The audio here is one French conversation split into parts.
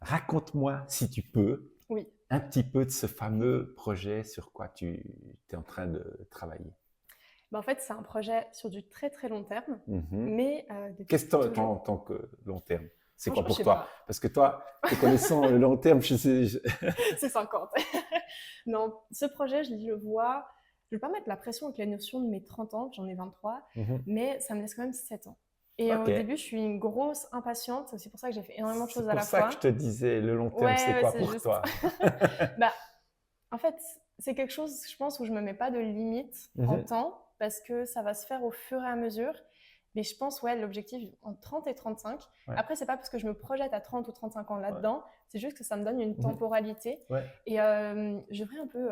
raconte-moi, si tu peux, Oui. un petit peu de ce fameux projet sur quoi tu es en train de travailler. En fait, c'est un projet sur du très, très long terme, Mhm. mais Qu'est-ce depuis que tu toujours. en tant que long terme? C'est quoi Franchement, je pour sais toi? pas. Parce que toi, te connaissant le long terme, je sais. C'est 50. Non, ce projet, je le vois. Je ne vais pas mettre la pression avec la notion de mes 30 ans, j'en ai 23, Mhm. mais ça me laisse quand même 7 ans. Et Ok. au début, je suis une grosse impatiente. C'est pour ça que j'ai fait énormément de choses C'est à pour la ça que je te fois. disais, le long terme, Ouais, c'est ouais, quoi c'est pour juste. toi? Bah, en fait, c'est quelque chose, je pense, où je me mets pas de limite en Mhm. temps parce que ça va se faire au fur et à mesure. Mais je pense, ouais, l'objectif entre 30 et 35. Ouais, Après, c'est pas parce que je me projette à 30 ou 35 ans ouais. là-dedans, c'est juste que ça me donne une Mhm. temporalité. Ouais. Et je devrais un peu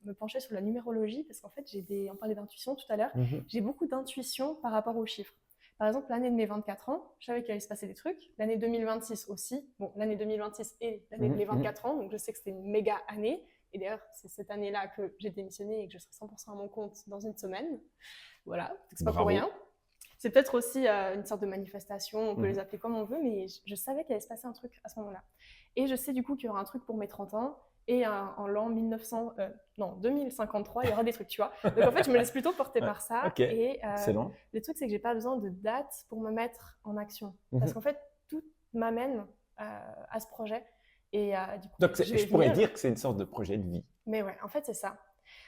me pencher sur la numérologie parce qu'en fait, on parlait d'intuition tout à l'heure, Mhm. j'ai beaucoup d'intuition par rapport aux chiffres. Par exemple, l'année de mes 24 ans, je savais qu'il allait se passer des trucs. L'année 2026 aussi. Bon, l'année 2026 et l'année de mes Mhm. 24 ans, donc je sais que c'était une méga année. Et d'ailleurs, c'est cette année-là que j'ai démissionné et que je serai 100% à mon compte dans une semaine. Voilà, c'est pas pour rien. Bravo. C'est peut-être aussi une sorte de manifestation, on peut les Mhm. appeler comme on veut, mais je savais qu'il allait se passer un truc à ce moment-là. Et je sais du coup qu'il y aura un truc pour mes 30 ans, et en l'an 2053, il y aura des trucs, tu vois. Donc en fait, je me laisse plutôt porter Ouais. par ça, Ok. et Excellent. le truc, c'est que j'ai pas besoin de date pour me mettre en action. Parce Mhm. qu'en fait, tout m'amène à ce projet, et du coup, Donc, je vais je y pourrais venir. dire que c'est une sorte de projet de vie. Mais ouais, en fait, c'est ça.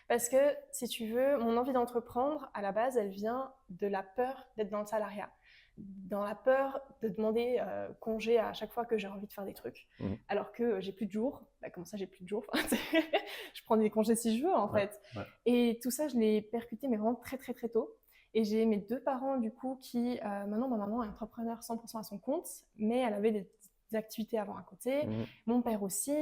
Parce que, si tu veux, mon envie d'entreprendre, à la base, elle vient de la peur d'être dans le salariat. Dans la peur de demander congé à chaque fois que j'ai envie de faire des trucs. Mhm. Alors que j'ai plus de jours. Bah, comment ça, j'ai plus de jours? Je prends des congés si je veux, en Ouais. fait. Ouais. Et tout ça, je l'ai percuté, mais vraiment très, très, très tôt. Et j'ai mes deux parents, du coup, qui, maintenant, ma maman est entrepreneur 100% à son compte, mais elle avait des activités avant à côté. Mhm. Mon père aussi.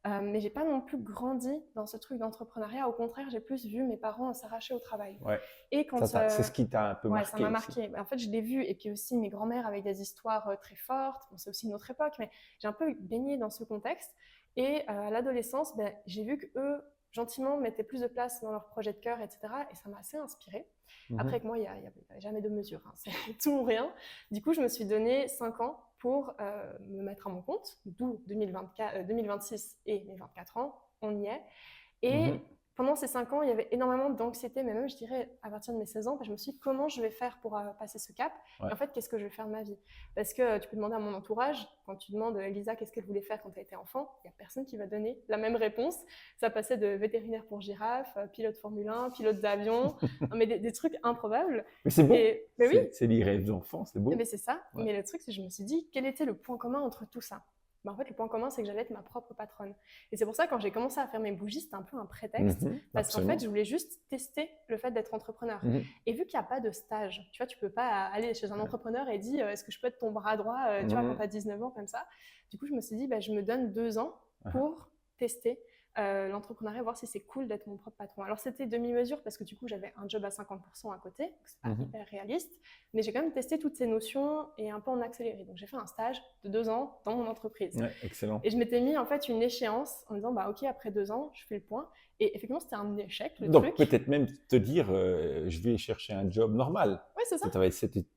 Mais j'ai pas non plus grandi dans ce truc d'entrepreneuriat. Au contraire, j'ai plus vu mes parents s'arracher au travail. Ouais. Et quand, C'est ce qui t'a un peu ouais, ça m'a marqué aussi. marqué. En fait, je l'ai vu. Et puis aussi mes grands-mères avec des histoires très fortes. Bon, c'est aussi une autre époque, mais j'ai un peu baigné dans ce contexte. Et à l'adolescence, ben, j'ai vu qu'eux, gentiment, mettaient plus de place dans leur projet de cœur, etc. Et ça m'a assez inspirée. Mhm. Après, avec moi, il n'y avait jamais de mesure, hein. C'est tout ou rien. Du coup, je me suis donné 5 ans pour me mettre à mon compte, d'où 2026 et mes 24 ans, on y est. Et Mhm. pendant ces 5 ans, il y avait énormément d'anxiété, mais même, je dirais, à partir de mes 16 ans, je me suis dit, comment je vais faire pour passer ce cap? Ouais. Et en fait, qu'est-ce que je vais faire de ma vie? Parce que tu peux demander à mon entourage, quand tu demandes à Elisa qu'est-ce qu'elle voulait faire quand elle était enfant, il n'y a personne qui va donner la même réponse. Ça passait de vétérinaire pour girafe, pilote Formule 1, pilote d'avion, mais des trucs improbables. Mais c'est beau. Et mais oui, C'est les rêves d'enfant, c'est mais beau. c'est ça. Ouais. Mais le truc, c'est que je me suis dit, quel était le point commun entre tout ça? En fait, le point commun, c'est que j'allais être ma propre patronne. Et c'est pour ça, quand j'ai commencé à faire mes bougies, c'était un peu un prétexte, Mhm. parce qu'en fait, Absolument. je voulais juste tester le fait d'être entrepreneur. Mhm. Et vu qu'il n'y a pas de stage, tu vois, tu peux pas aller chez un entrepreneur et dire, est-ce que je peux être ton bras droit, tu vois, quand tu as 19 ans, comme ça. Du coup, je me suis dit, je me donne 2 ans Mhm. pour tester l'entrepreneuriat, voir si c'est cool d'être mon propre patron. Alors, c'était demi-mesure parce que du coup, j'avais un job à 50% à côté, donc c'est pas hyper réaliste, mais j'ai quand même testé toutes ces notions et un peu en accéléré. Donc, j'ai fait un stage de 2 ans dans mon entreprise. Ouais, excellent. Et je m'étais mis en fait une échéance en me disant, ok, après 2 ans, je fais le point. Et effectivement, c'était un échec, le Donc, truc. peut-être même te dire, je vais chercher un job normal. Oui, c'est ça.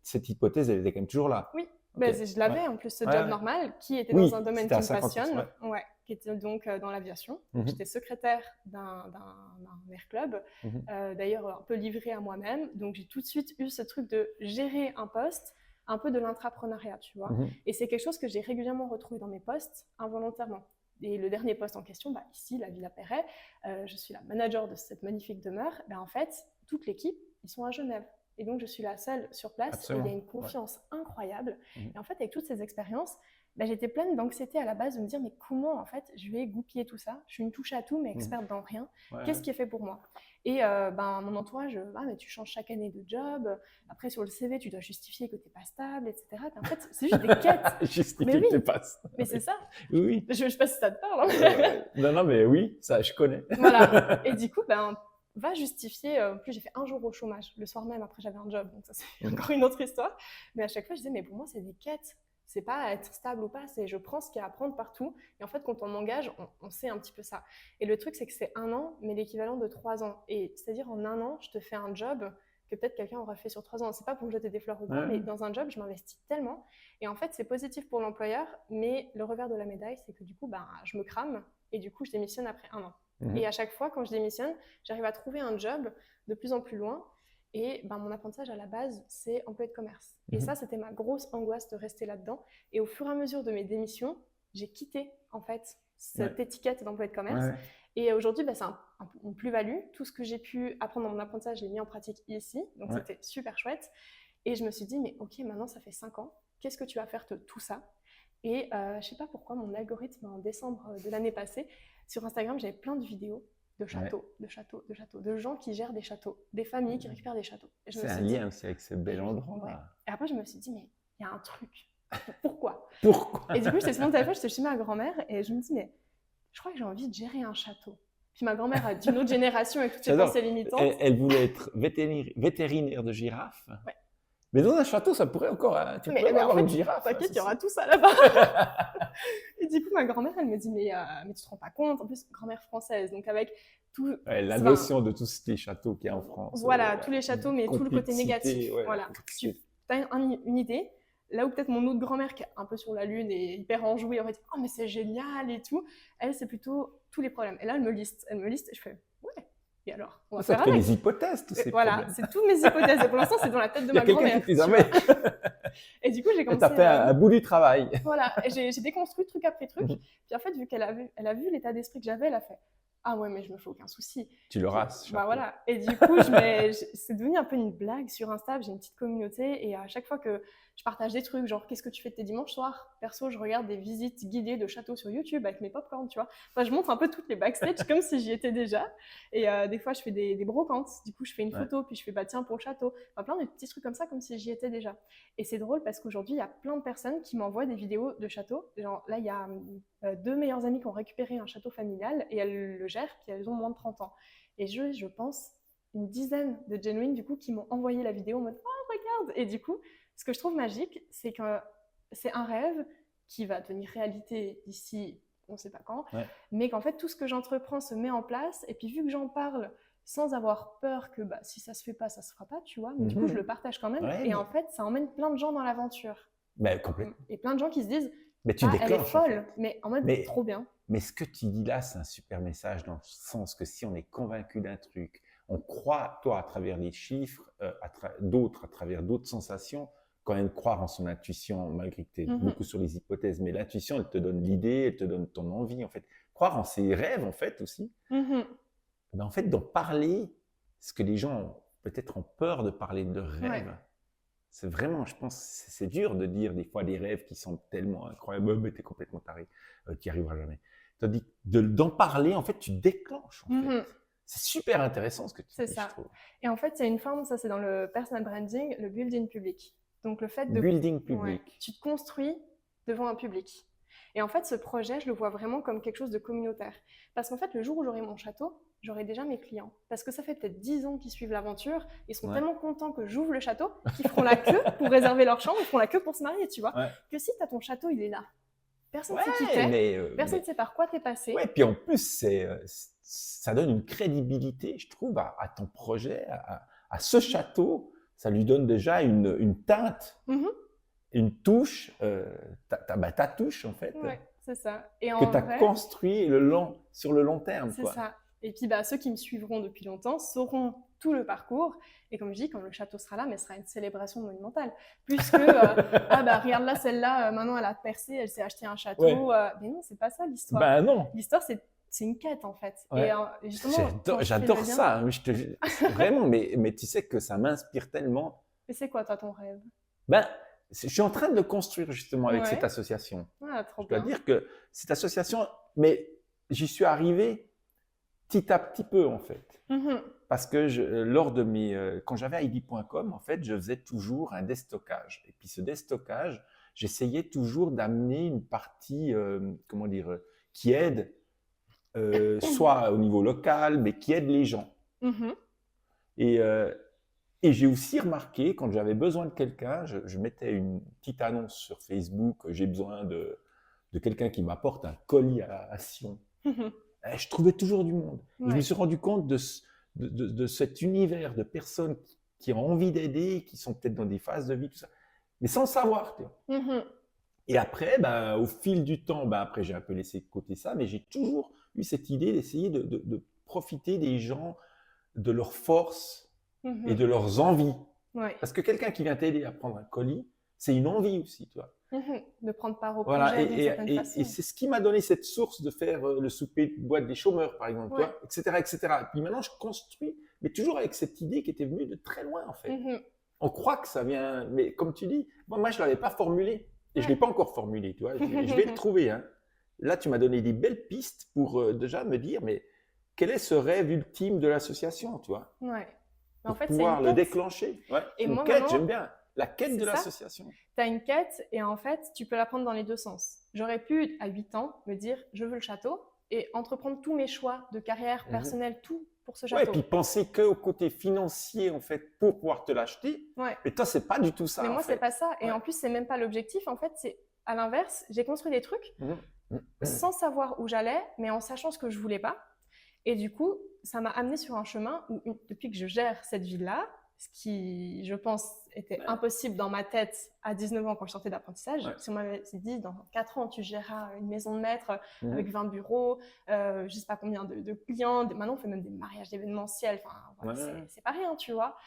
Cette hypothèse, elle était quand même toujours là. Oui, Ok. je l'avais en plus, ce Ouais, job ouais. normal qui était dans un Oui, domaine c'était qui à me 50%. passionne, Ouais. ouais, qui était donc dans l'aviation. Mhm. J'étais secrétaire d'un air club, Mhm. d'ailleurs un peu livrée à moi-même. Donc j'ai tout de suite eu ce truc de gérer un poste, un peu de l'intrapreneuriat, tu vois. Mhm. Et c'est quelque chose que j'ai régulièrement retrouvé dans mes postes involontairement. Et le dernier poste en question, ici, la Villa Perret, je suis la manager de cette magnifique demeure. En fait, toute l'équipe, ils sont à Genève. Et donc, je suis la seule sur place. Absolument. Et il y a une confiance incroyable. Mhm. Et en fait, avec toutes ces expériences, j'étais pleine d'anxiété à la base de me dire, mais comment, en fait, je vais goupiller tout ça? Je suis une touche à tout, mais experte dans rien. Ouais. Qu'est-ce qui est fait pour moi? Et mon entourage, mais tu changes chaque année de job. Après, sur le CV, tu dois justifier que tu n'es pas stable, etc. En fait, c'est juste des quêtes. Justifier Mais oui, tes passes. mais c'est ça. Oui. Je ne sais pas si ça te parle, hein. Non, mais oui, ça, je connais. Voilà. Et du coup, va justifier. En plus, j'ai fait un jour au chômage le soir même. Après, j'avais un job, donc ça c'est encore une autre histoire. Mais à chaque fois, je disais, mais pour moi, c'est des quêtes. C'est pas être stable ou pas, c'est je prends ce qu'il y a à prendre partout. Et en fait, quand on engage, on sait un petit peu ça. Et le truc, c'est que c'est 1 an, mais l'équivalent de 3 ans. Et c'est-à-dire, en 1 an, je te fais un job que peut-être quelqu'un aura fait sur 3 ans. C'est pas pour me jeter des fleurs ou quoi, mais dans un job, je m'investis tellement. Et en fait, c'est positif pour l'employeur, mais le revers de la médaille, c'est que du coup, je me crame et du coup, je démissionne après 1 an. Et à chaque fois, quand je démissionne, j'arrive à trouver un job de plus en plus loin. Et mon apprentissage à la base, c'est employé de commerce. Et ça, c'était ma grosse angoisse de rester là-dedans. Et au fur et à mesure de mes démissions, j'ai quitté en fait cette étiquette d'employé de commerce. Et aujourd'hui, c'est une plus-value. Tout ce que j'ai pu apprendre dans mon apprentissage, je l'ai mis en pratique ici. Donc, c'était super chouette. Et je me suis dit, mais ok, maintenant, ça fait 5 ans. Qu'est-ce que tu vas faire de tout ça? Et je ne sais pas pourquoi, mon algorithme, en décembre de l'année passée, sur Instagram, j'avais plein de vidéos de châteaux, de gens qui gèrent des châteaux, des familles qui récupèrent des châteaux. C'est un lien aussi avec ce bel endroit. Et après, je me suis dit, mais il y a un truc. Pourquoi? Pourquoi? Et du coup, j'étais sur mon téléphone, j'étais chez ma grand-mère et je me dis, mais je crois que j'ai envie de gérer un château. Puis ma grand-mère est d'une autre génération avec toutes ses pensées limitantes. Elle voulait être vétérinaire de girafes. Ouais. Mais dans un château, ça pourrait encore. Tu pourrais avoir une girafe. T'inquiète, il y aura tout ça là-bas. Et du coup, ma grand-mère, elle me dit, mais tu te rends pas compte? En plus, grand-mère française, donc avec tout. La notion de tous les châteaux qu'il y a en France. Voilà, tous les châteaux, mais tout le côté négatif. Voilà. Tu as une idée. Là où peut-être mon autre grand-mère, qui est un peu sur la lune et hyper enjouée, aurait dit « Oh, mais c'est génial !» et tout. Elle, c'est plutôt tous les problèmes. Et là, elle me liste et je fais « Ouais, et alors, on va faire avec. » Ça fait des hypothèses, tous ces problèmes. Voilà, c'est toutes mes hypothèses. Et pour l'instant, c'est dans la tête de ma grand-mère. Il y a quelqu'un qui Et du coup, j'ai commencé... Tu as fait un bout du travail. Voilà, et j'ai déconstruit truc après truc. Puis en fait, vu qu'elle a vu l'état d'esprit que j'avais, elle a fait « Ah ouais, mais je me fais aucun souci. » Tu le rases. Voilà. Et du coup, c'est devenu un peu une blague sur Insta. J'ai une petite communauté et à chaque fois que je partage des trucs, genre qu'est-ce que tu fais de tes dimanches soirs? Perso, je regarde des visites guidées de châteaux sur YouTube avec mes popcorn, tu vois. Enfin, je montre un peu toutes les backstage comme si j'y étais déjà. Et des fois, je fais des brocantes. Du coup, je fais une photo, puis je fais tiens pour le château. Enfin, plein de petits trucs comme ça, comme si j'y étais déjà. Et c'est drôle parce qu'aujourd'hui, il y a plein de personnes qui m'envoient des vidéos de châteaux. Genre, là, il y a 2 meilleures amies qui ont récupéré un château familial et elles le gèrent, puis elles ont moins de 30 ans. Et je pense une dizaine de genuines, du coup, qui m'ont envoyé la vidéo en mode « Oh, regarde !» Et du coup, ce que je trouve magique, c'est que c'est un rêve qui va devenir réalité d'ici on ne sait pas quand, mais qu'en fait, tout ce que j'entreprends se met en place. Et puis, vu que j'en parle sans avoir peur que si ça se fait pas, ça se fera pas, tu vois, mais du coup, je le partage quand même. Et en fait, ça emmène plein de gens dans l'aventure. Complètement. Et plein de gens qui se disent mais tu déclenches, elle est folle, en fait. mais en mode trop bien. Mais ce que tu dis là, c'est un super message dans le sens que si on est convaincu d'un truc, on croit, toi, à travers les chiffres, d'autres, à travers d'autres sensations, quand même croire en son intuition, malgré que tu es beaucoup sur les hypothèses, mais l'intuition, elle te donne l'idée, elle te donne ton envie, en fait. Croire en ses rêves, en fait, aussi. En fait, d'en parler, ce que les gens peut-être ont peur de parler de rêves, c'est vraiment, je pense, c'est dur de dire des fois des rêves qui sont tellement incroyables, mais t'es complètement taré, tu n'y arriveras jamais. Tandis d'en parler, en fait, tu déclenches, en fait. C'est super intéressant ce que tu dis, c'est ça. je trouve. Et en fait, c'est une forme, ça c'est dans le personal branding, le building public. Donc le fait de... Building public. Tu te construis devant un public. Et en fait, ce projet, je le vois vraiment comme quelque chose de communautaire. Parce qu'en fait, le jour où j'aurai mon château, j'aurai déjà mes clients. Parce que ça fait peut-être 10 ans qu'ils suivent l'aventure, ils sont tellement contents que j'ouvre le château, qu'ils feront la queue pour réserver leur chambre, ils feront la queue pour se marier, tu vois. Que si tu as ton château, il est là. Personne ne sait qui t'es, personne ne sait par quoi t'es passé. Ouais, puis en plus, ça donne une crédibilité, je trouve, à ton projet, à ce château. Ça lui donne déjà une teinte, une touche, ta touche en fait. Ouais, c'est ça. Et que tu as construit sur le long terme. C'est ça. Et puis ceux qui me suivront depuis longtemps sauront tout le parcours. Et comme je dis, quand le château sera là, mais ce sera une célébration monumentale. Plus que, regarde là, celle-là, maintenant elle a percé, elle s'est acheté un château. Mais non, c'est pas ça l'histoire. Ben non. L'histoire, c'est une quête en fait. Ouais. Et justement, j'adore ça. Vraiment, mais tu sais que ça m'inspire tellement. Mais c'est quoi toi ton rêve? Je suis en train de le construire justement avec cette association. Trop je dois dire que cette association, mais j'y suis arrivé petit à petit peu en fait. Parce que lors de quand j'avais ID.com, en fait, je faisais toujours un déstockage. Et puis ce déstockage, j'essayais toujours d'amener une partie, qui aide, soit au niveau local, mais qui aide les gens. Et j'ai aussi remarqué, quand j'avais besoin de quelqu'un, je mettais une petite annonce sur Facebook, j'ai besoin de quelqu'un qui m'apporte un colis à Sion. Et je trouvais toujours du monde. Et je me suis rendu compte de cet univers de personnes qui ont envie d'aider, qui sont peut-être dans des phases de vie, tout ça, mais sans le savoir. Tu vois. Mhm. Et après, au fil du temps, après j'ai un peu laissé de côté ça, mais j'ai toujours eu cette idée d'essayer de profiter des gens, de leurs forces et Mhm. de leurs envies. Ouais. Parce que quelqu'un qui vient t'aider à prendre un colis, c'est une envie aussi, tu vois. Mhm. De prendre part au Voilà, projet d'une certaine et façon. c'est ce qui m'a donné cette source de faire le souper de boîte des chômeurs, par exemple, tu Ouais. vois, etc., etc. Et puis maintenant, je construis, mais toujours avec cette idée qui était venue de très loin, en fait. Mhm. On croit que ça vient, mais comme tu dis, moi je ne l'avais pas formulé, et je ne Ouais. l'ai pas encore formulé, tu vois. Je vais le trouver. Hein. Là, tu m'as donné des belles pistes pour déjà me dire, mais quel est ce rêve ultime de l'association, tu vois, Ouais. pour En fait, c'est pouvoir une le quête. déclencher. Ouais. Et Une moi, quête, maintenant, j'aime bien. La quête c'est de ça. l'association. Tu as une quête et en fait, tu peux la prendre dans les deux sens. J'aurais pu, à 8 ans, me dire je veux le château et entreprendre tous mes choix de carrière, personnelle, tout pour ce Ouais, et château. puis penser qu'au côté financier, en fait, pour pouvoir te l'acheter. Ouais. Mais toi, c'est pas du tout ça. Mais en moi, fait. c'est pas ça. Et Ouais. en plus, c'est même pas l'objectif. En fait, c'est à l'inverse. J'ai construit des trucs Mhm. sans savoir où j'allais, mais en sachant ce que je voulais pas. Et du coup, ça m'a amené sur un chemin où, depuis que je gère cette ville-là, ce qui, je pense, était impossible dans ma tête à 19 ans quand je sortais d'apprentissage. Si on m'avait dit, dans 4 ans, tu géreras une maison de maître avec 20 bureaux, je sais pas combien de clients. Maintenant, on fait même des mariages événementiels. Enfin, voilà, c'est pas rien, tu vois.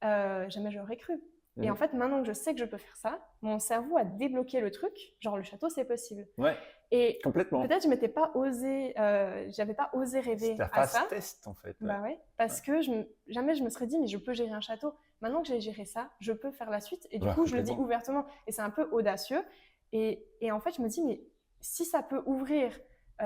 Jamais j'aurais cru. Et en fait, maintenant que je sais que je peux faire ça, mon cerveau a débloqué le truc. Genre, le château, c'est possible. Ouais. Et complètement. Peut-être je m'étais pas osé, j'avais pas osé rêver C'est ta à phase ça. test en fait. Bah ouais, parce que jamais je me serais dit mais je peux gérer un château. Maintenant que j'ai géré ça, je peux faire la suite. Et du coup, je le dis ouvertement. Et c'est un peu audacieux. Et en fait, je me dis mais si ça peut ouvrir,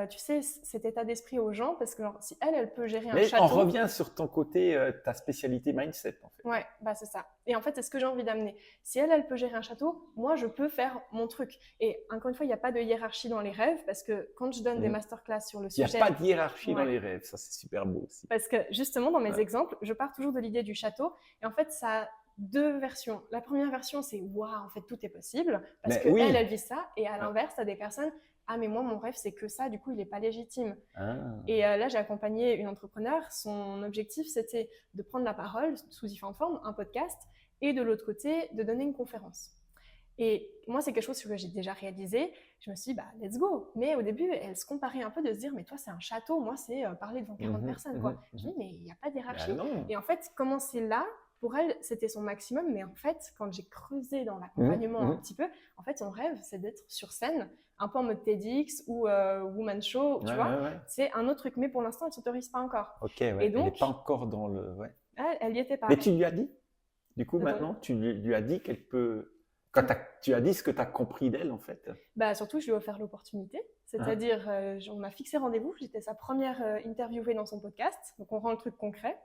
tu sais, cet état d'esprit aux gens, parce que genre, si elle peut gérer un château. On revient sur ton côté, ta spécialité mindset en fait. Ouais, bah c'est ça. Et en fait, c'est ce que j'ai envie d'amener. Si elle peut gérer un château, moi, je peux faire mon truc. Et encore une fois, il n'y a pas de hiérarchie dans les rêves, parce que quand je donne des masterclass sur le sujet… Il n'y a pas de hiérarchie dans les rêves, ça c'est super beau aussi. Parce que justement, dans mes exemples, je pars toujours de l'idée du château. Et en fait, ça a deux versions. La première version, c'est « Waouh, en fait, tout est possible », parce qu'elle, elle vit ça. Et à l'inverse, tu as des personnes… Ah, mais moi, mon rêve, c'est que ça, du coup, il n'est pas légitime. Et là, j'ai accompagné une entrepreneur. Son objectif, c'était de prendre la parole sous différentes formes, un podcast, et de l'autre côté, de donner une conférence. Et moi, c'est quelque chose que j'ai déjà réalisé. Je me suis dit, bah, let's go. Mais au début, elle se comparait un peu de se dire, mais toi, c'est un château. Moi, c'est parler devant 40 personnes, quoi. Je me dis, mais il n'y a pas de hiérarchie. Et en fait, commencer là, pour elle, c'était son maximum. Mais en fait, quand j'ai creusé dans l'accompagnement un petit peu, en fait, son rêve, c'est d'être sur scène, un peu en mode TEDx ou Woman Show, tu vois. C'est un autre truc. Mais pour l'instant, elle ne s'autorise pas encore. Et donc, elle n'est pas encore dans le… Elle n'y était pas. Mais tu lui as dit, du coup, maintenant, tu lui as dit qu'elle peut… Quand tu as dit ce que tu as compris d'elle, en fait. Bah, surtout, je lui ai offert l'opportunité. C'est-à-dire, on m'a fixé rendez-vous. J'étais sa première interviewée dans son podcast. Donc, on rend le truc concret.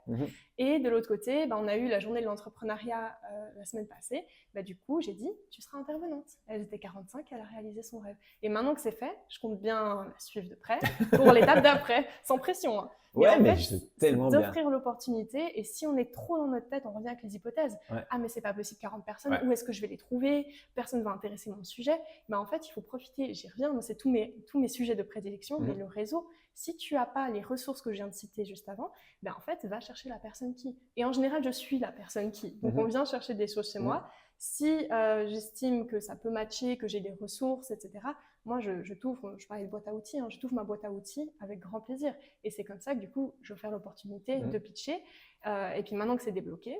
Et de l'autre côté, on a eu la journée de l'entrepreneuriat la semaine passée. Du coup, j'ai dit, tu seras intervenante. Elle était 45, elle a réalisé son rêve. Et maintenant que c'est fait, je compte bien la suivre de près pour l'étape d'après, sans pression. Hein. Mais c'est tellement bien. D'offrir l'opportunité. Et si on est trop dans notre tête, on revient avec les hypothèses. Ah, mais c'est pas possible, 40 personnes. Où est-ce que je vais les trouver? Personne ne va intéresser mon sujet. Mais en fait, il faut profiter. J'y reviens. Moi, c'est tous mes sujets de prédilection. Mais le réseau, si tu n'as pas les ressources que je viens de citer juste avant, en fait, va chercher la personne qui. Et en général, je suis la personne qui. Donc, on vient chercher des choses chez moi. Si j'estime que ça peut matcher, que j'ai des ressources, etc., moi, je t'ouvre, je parlais de boîte à outils, je t'ouvre ma boîte à outils avec grand plaisir. Et c'est comme ça que, du coup, je vais faire l'opportunité de pitcher. Et puis, maintenant que c'est débloqué,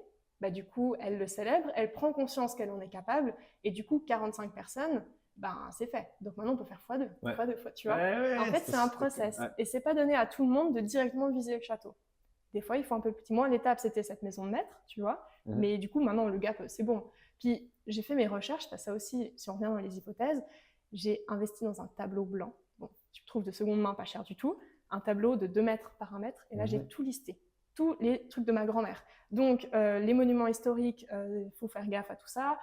du coup, elle le célèbre, elle prend conscience qu'elle en est capable. Et du coup, 45 personnes, c'est fait. Donc, maintenant, on peut faire x2, x2, tu vois. En fait, c'est un process. Et c'est pas donné à tout le monde de directement viser le château. Des fois, il faut un peu petit. Moi, l'étape, c'était cette maison de maître, tu vois. Mais du coup, maintenant, le gap, c'est bon. Puis, j'ai fait mes recherches, parce que ça aussi, si on revient dans les hypothèses, j'ai investi dans un tableau blanc. Bon, tu trouves de seconde main, pas cher du tout. Un tableau de 2 mètres par 1 mètre. Et là, j'ai tout listé. Tous les trucs de ma grand-mère. Donc, les monuments historiques, il faut faire gaffe à tout ça.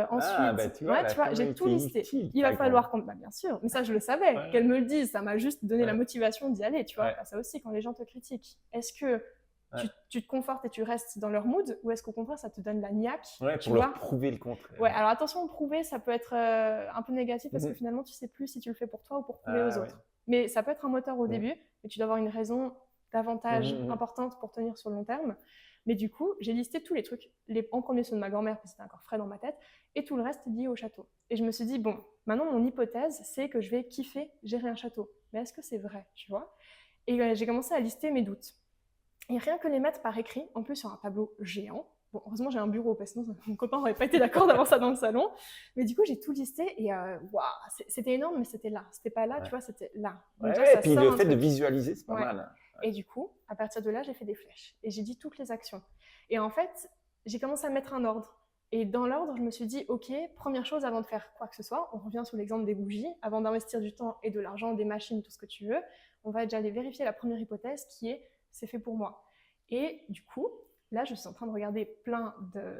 Ensuite, tu vois, j'ai tout listé. Il va falloir qu'on… bien sûr, mais ça, je le savais. Qu'elle me le dise, ça m'a juste donné la motivation d'y aller. Tu vois, ça aussi, quand les gens te critiquent. Est-ce que tu te confortes et tu restes dans leur mood, ou est-ce qu'au contraire, ça te donne la niaque pour leur prouver le contraire. Alors attention, prouver, ça peut être un peu négatif parce que finalement, tu sais plus si tu le fais pour toi ou pour prouver aux autres. Mais ça peut être un moteur au début, mais tu dois avoir une raison davantage importante pour tenir sur le long terme. Mais du coup, j'ai listé tous les trucs, en premier ceux de ma grand-mère, parce que c'était encore frais dans ma tête, et tout le reste lié au château. Et je me suis dit, bon, maintenant mon hypothèse, c'est que je vais kiffer gérer un château. Mais est-ce que c'est vrai, tu vois? Et j'ai commencé à lister mes doutes. Et rien que les mettre par écrit, en plus sur un tableau géant. Bon, heureusement, j'ai un bureau, parce que sinon, mon copain n'aurait pas été d'accord d'avoir ça dans le salon. Mais du coup, j'ai tout listé et waouh, c'était énorme, mais c'était là. C'était pas là, tu vois, c'était là. Donc, déjà, et puis le fait de visualiser, c'est pas mal. Hein. Et du coup, à partir de là, j'ai fait des flèches et j'ai dit toutes les actions. Et en fait, j'ai commencé à mettre un ordre. Et dans l'ordre, je me suis dit, OK, première chose avant de faire quoi que ce soit, on revient sur l'exemple des bougies, avant d'investir du temps et de l'argent, des machines, tout ce que tu veux, on va déjà aller vérifier la première hypothèse qui est, c'est fait pour moi. Et du coup, là, je suis en train de regarder plein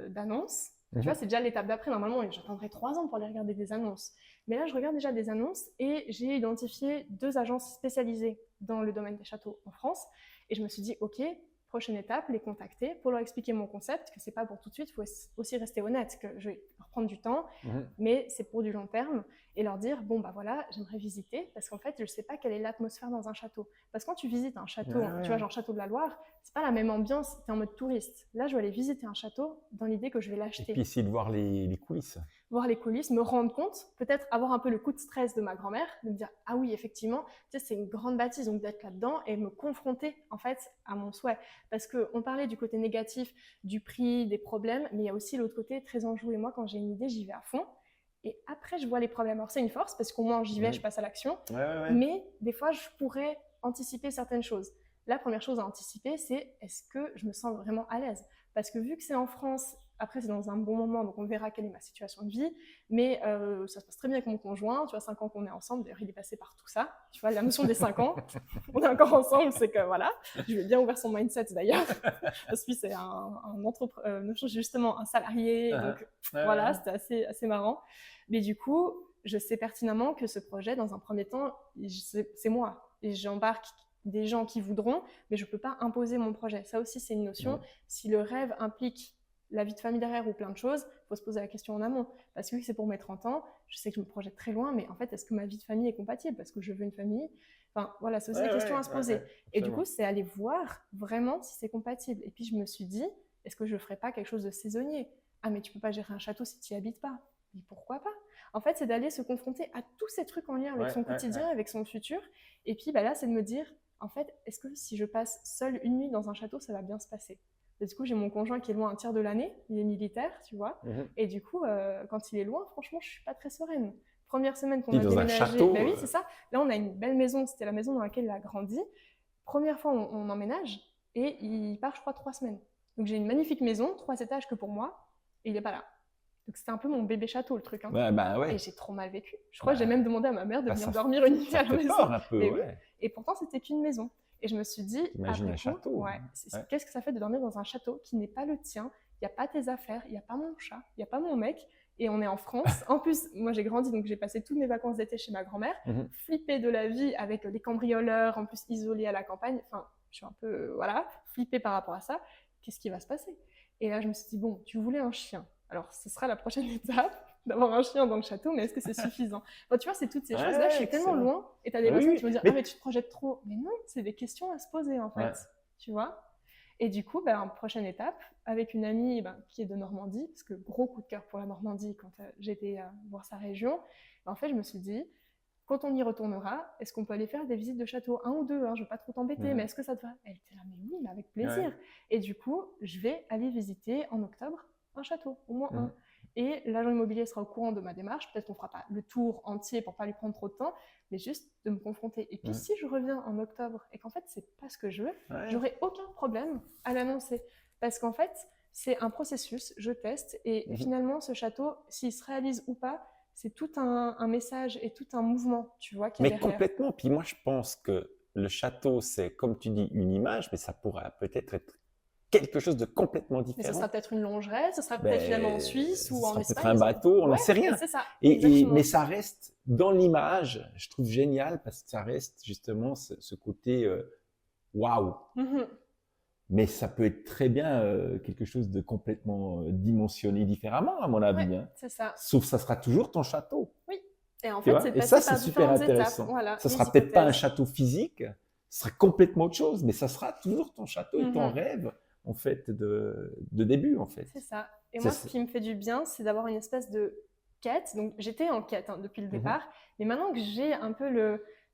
d'annonces. Tu vois, c'est déjà l'étape d'après. Normalement, j'attendrai 3 ans pour aller regarder des annonces. Mais là, je regarde déjà des annonces et j'ai identifié 2 agences spécialisées dans le domaine des châteaux en France. Et je me suis dit, OK, prochaine étape, les contacter pour leur expliquer mon concept, que c'est pas pour tout de suite, il faut aussi rester honnête, que je vais leur prendre du temps, mais c'est pour du long terme, et leur dire, bon, bah voilà, j'aimerais visiter, parce qu'en fait, je sais pas quelle est l'atmosphère dans un château. Parce que quand tu visites un château, tu vois, genre Château de la Loire, c'est pas la même ambiance, t'es en mode touriste. Là, je vais aller visiter un château dans l'idée que je vais l'acheter. Et puis essayer de voir les coulisses. Voir les coulisses, me rendre compte, peut-être avoir un peu le coup de stress de ma grand-mère, de me dire, ah oui, effectivement, tu sais, c'est une grande bâtisse, donc d'être là-dedans et me confronter, en fait, à mon souhait. Parce qu'on parlait du côté négatif, du prix, des problèmes, mais il y a aussi l'autre côté très enjoué. Moi, quand j'ai une idée, j'y vais à fond. Et après, je vois les problèmes. Alors, c'est une force, parce qu'au moins, j'y vais, je passe à l'action. Mais des fois, je pourrais anticiper certaines choses. La première chose à anticiper, c'est est-ce que je me sens vraiment à l'aise? Parce que vu que c'est en France, après, c'est dans un bon moment, donc on verra quelle est ma situation de vie. Mais ça se passe très bien avec mon conjoint. Tu vois, 5 ans qu'on est ensemble. D'ailleurs, il est passé par tout ça. Tu vois, la notion des 5 ans, on est encore ensemble, c'est que voilà. Je lui ai bien ouvert son mindset d'ailleurs. Parce que lui, c'est justement un salarié. Donc voilà, c'était assez marrant. Mais du coup, je sais pertinemment que ce projet, dans un premier temps, c'est moi. Et j'embarque des gens qui voudront, mais je ne peux pas imposer mon projet. Ça aussi, c'est une notion. Si le rêve implique la vie de famille derrière ou plein de choses, il faut se poser la question en amont. Parce que vu que c'est pour mes 30 ans, je sais que je me projette très loin, mais en fait, est-ce que ma vie de famille est compatible? Parce que je veux une famille. Enfin, voilà, c'est aussi des questions à se poser. Et du coup, c'est aller voir vraiment si c'est compatible. Et puis, je me suis dit, est-ce que je ne ferais pas quelque chose de saisonnier? Ah, mais tu ne peux pas gérer un château si tu n'y habites pas. Mais pourquoi pas? En fait, c'est d'aller se confronter à tous ces trucs en lien avec son quotidien, avec son futur. Et puis, bah, là, c'est de me dire, en fait, est-ce que si je passe seule une nuit dans un château, ça va bien se passer? Et du coup, j'ai mon conjoint qui est loin un tiers de l'année, il est militaire, tu vois. Et du coup, quand il est loin, franchement, je suis pas très sereine. Première semaine qu'on a déménagé, un château, oui, c'est ça. Là, on a une belle maison, c'était la maison dans laquelle il a grandi. Première fois, on emménage et il part, je crois, 3 semaines. Donc, j'ai une magnifique maison, 3 étages que pour moi, et il est pas là. Donc, c'était un peu mon bébé château, le truc. Hein. Et j'ai trop mal vécu. Je crois que j'ai même demandé à ma mère de venir dormir une nuit à la maison. Peur un peu, oui. Et pourtant, c'était qu'une maison. Et je me suis dit, imagine un château. Qu'est-ce que ça fait de dormir dans un château qui n'est pas le tien? Il n'y a pas tes affaires, il n'y a pas mon chat, il n'y a pas mon mec. Et on est en France. En plus, moi, j'ai grandi, donc j'ai passé toutes mes vacances d'été chez ma grand-mère. Flippée de la vie avec les cambrioleurs, en plus isolée à la campagne. Enfin, je suis un peu, flippée par rapport à ça. Qu'est-ce qui va se passer? Et là, je me suis dit, bon, tu voulais un chien. Alors, ce sera la prochaine étape. D'avoir un chien dans le château, mais est-ce que c'est suffisant? Bon, tu vois, c'est toutes ces choses. Là, je suis tellement loin, et tu as des personnes qui vont dire, ah, mais tu te projettes trop. Mais non, c'est des questions à se poser, en fait. Tu vois? Et du coup, prochaine étape, avec une amie qui est de Normandie, parce que gros coup de cœur pour la Normandie quand j'étais voir sa région, en fait, je me suis dit, quand on y retournera, est-ce qu'on peut aller faire des visites de château? 1 ou 2, hein, je ne veux pas trop t'embêter, mais est-ce que ça te va? Elle était là, mais oui, mais avec plaisir. Et du coup, je vais aller visiter en octobre un château, au moins un. Et l'agent immobilier sera au courant de ma démarche. Peut-être qu'on ne fera pas le tour entier pour ne pas lui prendre trop de temps, mais juste de me confronter. Et puis, si je reviens en octobre et qu'en fait, ce n'est pas ce que je veux, j'aurai aucun problème à l'annoncer. Parce qu'en fait, c'est un processus, je teste. Et finalement, ce château, s'il se réalise ou pas, c'est tout un message et tout un mouvement, tu vois, qui est derrière. Mais complètement. Puis moi, je pense que le château, c'est, comme tu dis, une image, mais ça pourrait peut-être être quelque chose de complètement différent. Mais ça sera peut-être une longerette, ça sera peut-être finalement en Suisse ou en Espagne. Peut-être un bateau, on n'en sait rien. C'est ça, mais ça reste dans l'image, je trouve génial, parce que ça reste justement ce côté waouh. Mais ça peut être très bien quelque chose de complètement dimensionné différemment, à mon avis. Hein. C'est ça. Sauf que ça sera toujours ton château. Oui. Et en fait, c'est et ça, c'est super intéressant. Voilà, ça sera peut-être pas un château physique, ce sera complètement autre chose, mais ça sera toujours ton château et ton rêve. en fait, de début, en fait. C'est ça. Et C'est moi, ce qui me fait du bien, c'est d'avoir une espèce de quête. Donc, j'étais en quête depuis le Mhm. départ. Mais maintenant que j'ai un peu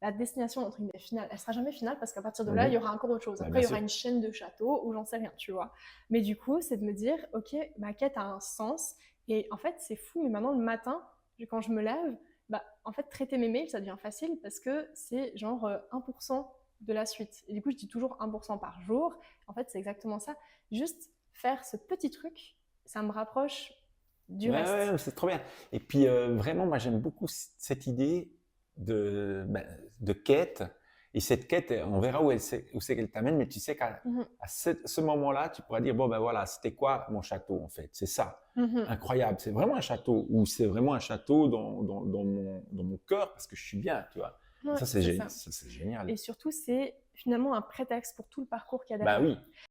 la destination, entre guillemets, finale, elle sera jamais finale parce qu'à partir de là, Mhm. il y aura encore autre chose. Bah, Après, bien il y aura sûr. une chaîne de châteaux ou j'en sais rien, tu vois. Mais du coup, c'est de me dire, OK, ma quête a un sens. Et en fait, c'est fou. Mais maintenant, le matin, quand je me lève, bah, en fait, traiter mes mails, ça devient facile parce que c'est genre 1% de la suite. Et du coup, je dis toujours 1% par jour. En fait, c'est exactement ça. Juste faire ce petit truc, ça me rapproche du Ouais, reste. ouais, c'est trop bien. Et puis, vraiment, moi, j'aime beaucoup cette idée de quête. Et cette quête, on verra où c'est qu'elle t'amène, mais tu sais qu'à Mhm. ce moment-là, tu pourras dire, bon, ben voilà, c'était quoi mon château, en fait? C'est ça. Mhm. Incroyable. C'est vraiment un château, ou c'est vraiment un château dans mon cœur, parce que je suis bien, tu vois. Ouais, Ça, c'est ça. c'est génial. Et surtout, c'est finalement un prétexte pour tout le parcours qu'il y a Bah derrière. oui.